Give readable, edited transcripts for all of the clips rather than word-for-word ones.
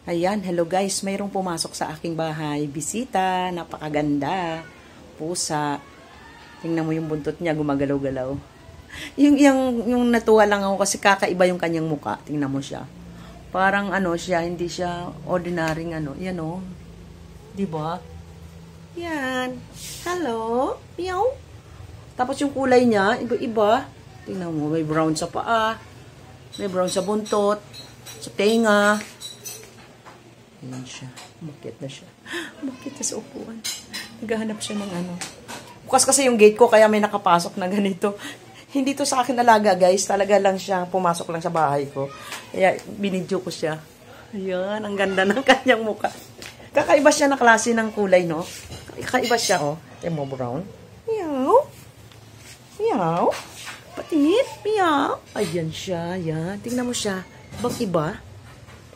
Ayan, hello guys. Mayroong pumasok sa aking bahay. Bisita, napakaganda. Pusa. Tingnan mo yung buntot niya, gumagalaw-galaw. Yung natuwa lang ako kasi kakaiba yung kanyang muka. Tingnan mo siya. Parang ano siya, hindi siya ordinaryong ano. Yan o. Diba? Yan. Hello. Meow. Tapos yung kulay niya, iba-iba. Tingnan mo, may brown sa paa. May brown sa buntot. Sa tenga. Ayan siya. Bakit na siya? Bakit na sa upuan? Naghahanap siya ng ano. Bukas kasi yung gate ko, kaya may nakapasok na ganito. Hindi to sa akin alaga, guys. Talaga lang siya. Pumasok lang sa bahay ko. Kaya binidyo ko siya. Ayan. Ang ganda ng kanyang mukha. Kakaiba siya na klase ng kulay, no? Kakaiba siya, oh. Tingnan mo, brown. Meow. Meow. Patingin. Meow. Ayan siya. Ayan. Tingnan mo siya. Iba.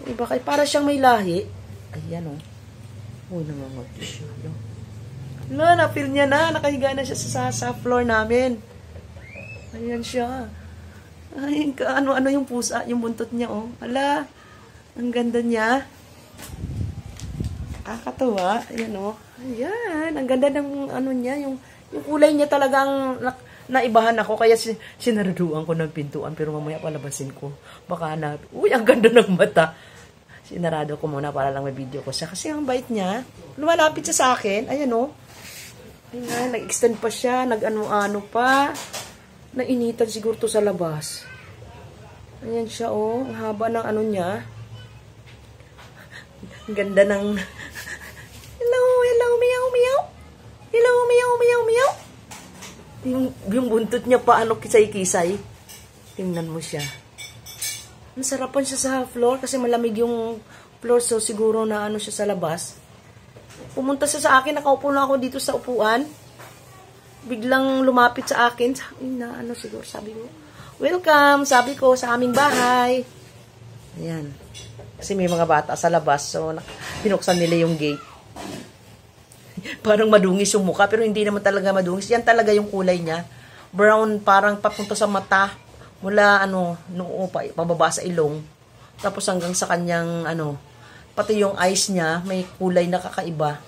Iba kay para siyang may lahi. Ayan, oh. Uy, nangangati siya. Wala, na-feel niya na. Nakahiga na siya sa floor namin. Ayan siya. Ay, ano yung pusa, yung buntot niya, oh. Ala, ang ganda niya. Katuwa. Ayan, oh. Ayan, ang ganda ng ano niya. Yung kulay niya talagang naibahan ako. Kaya sinaraduan ko ng pintuan. Pero mamaya palabasin ko. Baka hanap. Uy, ang ganda ng mata. Sinarado ko muna para lang may video ko siya. Kasi ang bait niya. Lumalapit siya sa akin. Ayan, oh. Ayan, nag-extend pa siya. Nag-ano-ano pa. Nainitan siguro to sa labas. Ayan siya, oh. Ang haba ng ano niya. Ang ganda ng... Hello, meow, meow. Hello, meow, meow, meow. Yung buntot niya pa, ano, kisay-kisay. Tingnan mo siya. Masarapan siya sa floor kasi malamig yung floor, so siguro na ano siya sa labas. Pumunta siya sa akin, nakaupo na ako dito sa upuan. Biglang lumapit sa akin. Na ano siguro, sabi mo, welcome, sabi ko, sa aming bahay. Ayan. Kasi may mga bata sa labas, so pinuksan nila yung gate. Parang madungis yung mukha, pero hindi naman talaga madungis. Yan talaga yung kulay niya. Brown, parang papunta sa mata. Mula, noo pa, pababa sa ilong. Tapos hanggang sa kanyang, pati yung eyes niya, may kulay na kakaiba.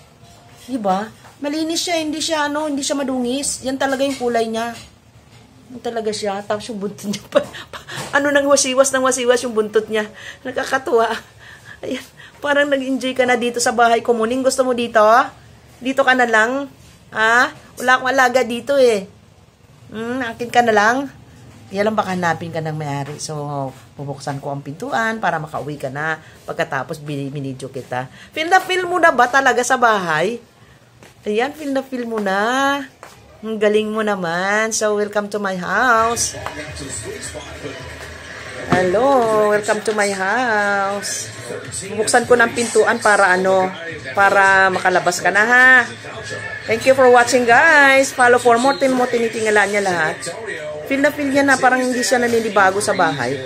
Diba? Malinis siya, hindi siya madungis. Yan talaga yung kulay niya. Yan talaga siya. Tapos yung buntot niya, nang wasiwas yung buntot niya. Nakakatuwa. Ayan, parang nag-enjoy ka na dito sa bahay ko. Muning, gusto mo dito? Dito ka na lang? Ha? Wala akong alaga dito eh. Akin ka na lang? Yan lang baka hanapin ka ng may-ari. So, bubuksan ko ang pintuan para makauwi ka na. Pagkatapos, binidyo kita. Feel na feel mo na ba talaga sa bahay? Ayan, feel na feel mo na. Ang galing mo naman. So, welcome to my house. Hello, welcome to my house. Bubuksan ko ng pintuan para para makalabas ka na, ha. Thank you for watching, guys. Follow for more. Tinitingala niya lahat. Feel na feel niya na parang hindi siya naninibago sa bahay.